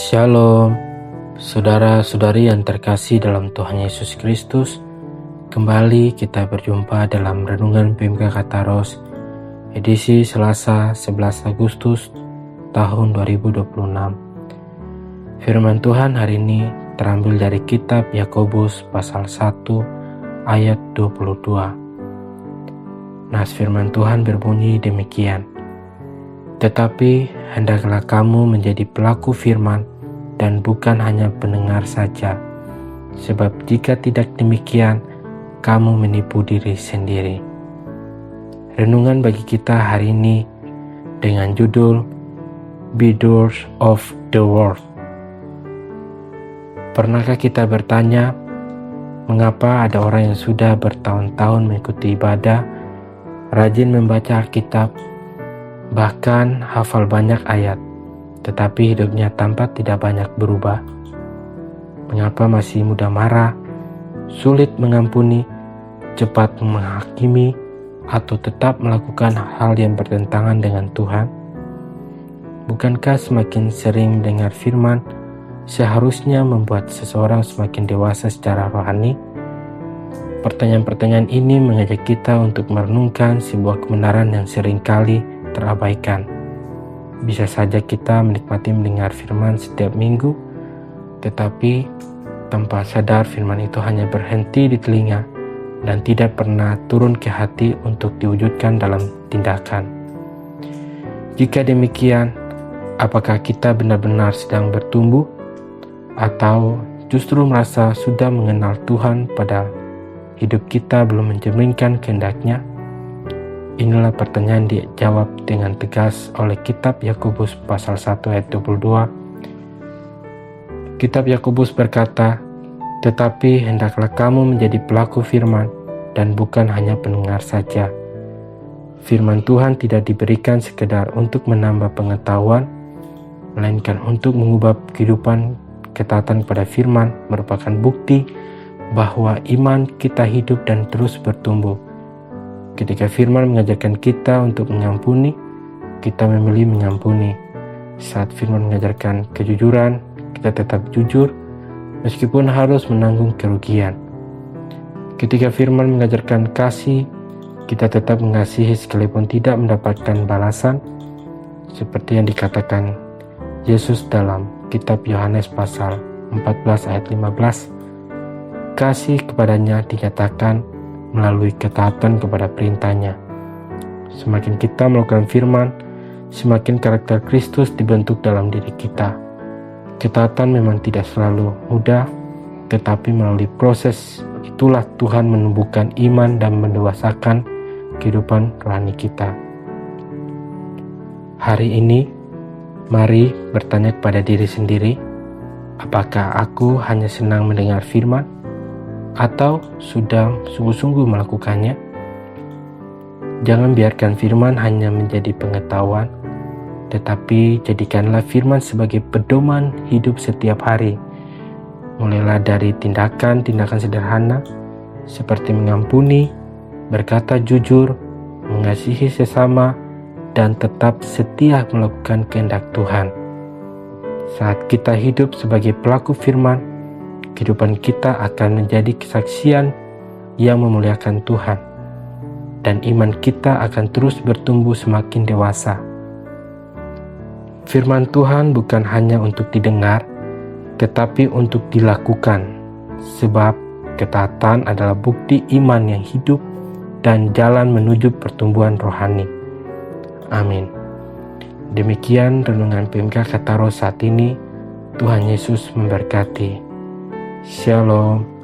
Shalom, saudara-saudari yang terkasih dalam Tuhan Yesus Kristus. Kembali kita berjumpa dalam Renungan PMK Kataros, edisi Selasa 11 Agustus tahun 2026. Firman Tuhan hari ini terambil dari kitab Yakobus pasal 1 ayat 22. Nas firman Tuhan berbunyi demikian. Tetapi hendaklah kamu menjadi pelaku firman dan bukan hanya pendengar saja. Sebab jika tidak demikian, kamu menipu diri sendiri. Renungan bagi kita hari ini dengan judul Be Doers of the Word. Pernahkah kita bertanya, mengapa ada orang yang sudah bertahun-tahun mengikuti ibadah, rajin membaca Alkitab, bahkan hafal banyak ayat, tetapi hidupnya tampak tidak banyak berubah? Mengapa masih mudah marah, sulit mengampuni, cepat menghakimi, atau tetap melakukan hal yang bertentangan dengan Tuhan? Bukankah semakin sering mendengar firman seharusnya membuat seseorang semakin dewasa secara rohani? Pertanyaan-pertanyaan ini mengajak kita untuk merenungkan sebuah kebenaran yang seringkali terabaikan. Bisa saja kita menikmati mendengar firman setiap minggu, tetapi tanpa sadar firman itu hanya berhenti di telinga dan tidak pernah turun ke hati untuk diwujudkan dalam tindakan. Jika demikian, apakah kita benar-benar sedang bertumbuh atau justru merasa sudah mengenal Tuhan padahal hidup kita belum mencerminkan kehendak-Nya? Inilah pertanyaan dijawab dengan tegas oleh kitab Yakobus pasal 1 ayat 22. Kitab Yakobus berkata, tetapi hendaklah kamu menjadi pelaku firman dan bukan hanya pendengar saja. Firman Tuhan tidak diberikan sekedar untuk menambah pengetahuan, melainkan untuk mengubah kehidupan. Ketaatan kepada firman merupakan bukti bahwa iman kita hidup dan terus bertumbuh. Ketika firman mengajarkan kita untuk mengampuni, kita memilih mengampuni. Saat firman mengajarkan kejujuran, kita tetap jujur meskipun harus menanggung kerugian. Ketika firman mengajarkan kasih, kita tetap mengasihi sekalipun tidak mendapatkan balasan, seperti yang dikatakan Yesus dalam kitab Yohanes pasal 14 ayat 15. Kasih kepadanya dinyatakan melalui ketaatan kepada perintahnya. Semakin kita melakukan firman, semakin karakter Kristus dibentuk dalam diri kita. Ketaatan memang tidak selalu mudah, tetapi melalui proses itulah Tuhan menumbuhkan iman dan mendewasakan kehidupan rohani kita. Hari ini, mari bertanya kepada diri sendiri, apakah aku hanya senang mendengar firman atau sudah sungguh-sungguh melakukannya? Jangan biarkan firman hanya menjadi pengetahuan, tetapi jadikanlah firman sebagai pedoman hidup setiap hari. Mulailah dari tindakan-tindakan sederhana seperti mengampuni, berkata jujur, mengasihi sesama, dan tetap setia melakukan kehendak Tuhan. Saat kita hidup sebagai pelaku firman, kehidupan kita akan menjadi kesaksian yang memuliakan Tuhan, dan iman kita akan terus bertumbuh semakin dewasa. Firman Tuhan bukan hanya untuk didengar, tetapi untuk dilakukan, sebab ketaatan adalah bukti iman yang hidup dan jalan menuju pertumbuhan rohani. Amin. Demikian renungan PMK Kataros saat ini. Tuhan Yesus memberkati. Shalom.